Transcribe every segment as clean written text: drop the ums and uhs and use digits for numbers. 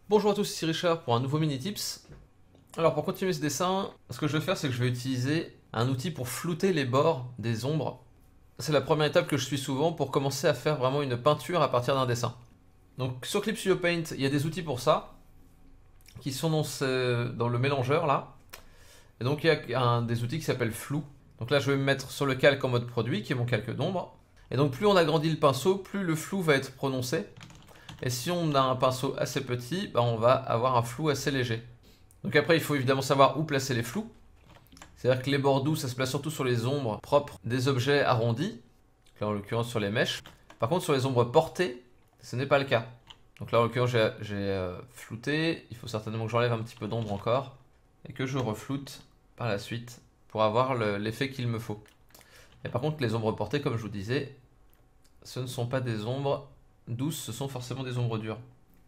Bonjour à tous, ici Richard pour un nouveau mini tips. Alors pour continuer ce dessin, ce que je vais faire c'est que je vais utiliser un outil pour flouter les bords des ombres. C'est la première étape que je suis souvent pour commencer à faire vraiment une peinture à partir d'un dessin. Donc sur Clip Studio Paint, il y a des outils pour ça, qui sont dans le mélangeur là. Et donc il y a des outils qui s'appellent flou. Donc là je vais me mettre sur le calque en mode produit, qui est mon calque d'ombre. Et donc plus on agrandit le pinceau, plus le flou va être prononcé. Et si on a un pinceau assez petit, on va avoir un flou assez léger. Donc après, il faut évidemment savoir où placer les flous. C'est-à-dire que les bords doux, ça se place surtout sur les ombres propres des objets arrondis. Là, en l'occurrence, sur les mèches. Par contre, sur les ombres portées, ce n'est pas le cas. Donc là, en l'occurrence, j'ai flouté. Il faut certainement que j'enlève un petit peu d'ombre encore. Et que je refloute par la suite pour avoir l'effet qu'il me faut. Et par contre, les ombres portées, comme je vous disais, ce ne sont pas des ombres douces, ce sont forcément des ombres dures.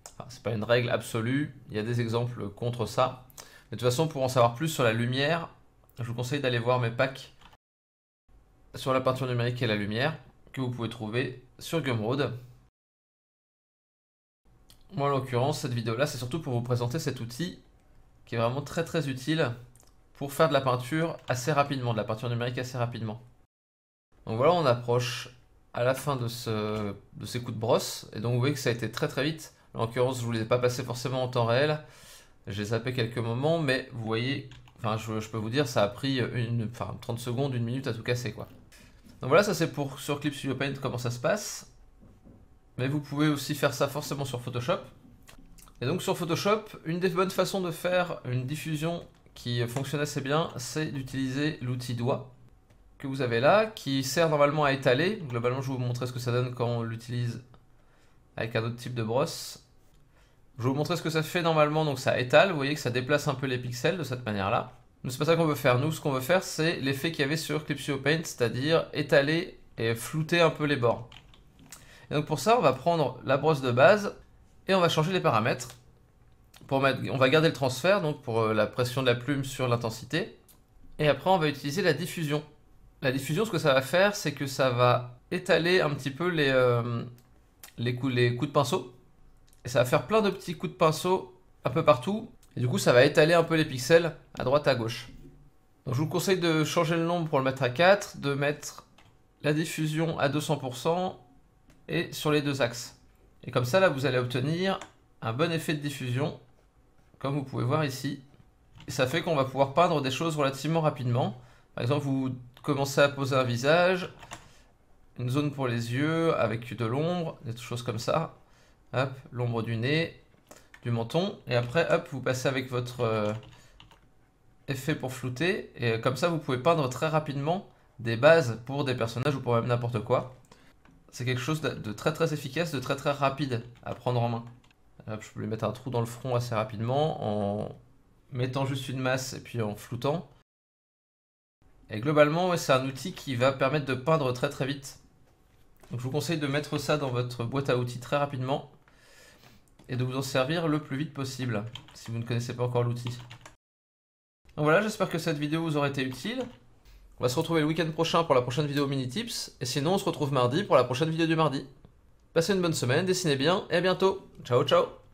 Enfin, c'est pas une règle absolue, il y a des exemples contre ça. Mais de toute façon, pour en savoir plus sur la lumière, je vous conseille d'aller voir mes packs sur la peinture numérique et la lumière, que vous pouvez trouver sur Gumroad. Moi, en l'occurrence, cette vidéo-là, c'est surtout pour vous présenter cet outil qui est vraiment très utile pour faire de la peinture assez rapidement, de la peinture numérique assez rapidement. Donc voilà, on approche à la fin de ces coups de brosse, et donc vous voyez que ça a été très vite. En l'occurrence, je ne vous les ai pas passés forcément en temps réel, j'ai zappé quelques moments, mais vous voyez, enfin je peux vous dire, ça a pris 30 secondes, une minute à tout casser quoi. Donc voilà, ça c'est pour sur Clip Studio Paint comment ça se passe, mais vous pouvez aussi faire ça forcément sur Photoshop. Et donc sur Photoshop, une des bonnes façons de faire une diffusion qui fonctionne assez bien, c'est d'utiliser l'outil doigt que vous avez là, qui sert normalement à étaler. Globalement, je vais vous montrer ce que ça donne quand on l'utilise avec un autre type de brosse. Je vais vous montrer ce que ça fait normalement, donc ça étale, vous voyez que ça déplace un peu les pixels de cette manière-là. Mais c'est pas ça qu'on veut faire, nous ce qu'on veut faire c'est l'effet qu'il y avait sur Clip Studio Paint, c'est-à-dire étaler et flouter un peu les bords. Et donc pour ça, on va prendre la brosse de base et on va changer les paramètres. On va garder le transfert, donc pour la pression de la plume sur l'intensité. Et après on va utiliser la diffusion. La diffusion, ce que ça va faire, c'est que ça va étaler un petit peu les coups de pinceau. Et ça va faire plein de petits coups de pinceau un peu partout. Et du coup, ça va étaler un peu les pixels à droite à gauche. Donc je vous conseille de changer le nombre pour le mettre à 4, de mettre la diffusion à 200% et sur les deux axes. Et comme ça, là, vous allez obtenir un bon effet de diffusion, comme vous pouvez voir ici. Et ça fait qu'on va pouvoir peindre des choses relativement rapidement. Par exemple, vous commencez à poser un visage, une zone pour les yeux avec de l'ombre, des choses comme ça. Hop, l'ombre du nez, du menton, et après, hop, vous passez avec votre effet pour flouter, et comme ça, vous pouvez peindre très rapidement des bases pour des personnages ou pour même n'importe quoi. C'est quelque chose de très efficace, de très rapide à prendre en main. Hop, je peux lui mettre un trou dans le front assez rapidement en mettant juste une masse et puis en floutant. Et globalement, ouais, c'est un outil qui va permettre de peindre très vite. Donc je vous conseille de mettre ça dans votre boîte à outils très rapidement et de vous en servir le plus vite possible si vous ne connaissez pas encore l'outil. Donc voilà, j'espère que cette vidéo vous aura été utile. On va se retrouver le week-end prochain pour la prochaine vidéo mini tips, et sinon on se retrouve mardi pour la prochaine vidéo du mardi. Passez une bonne semaine, dessinez bien et à bientôt. Ciao ciao.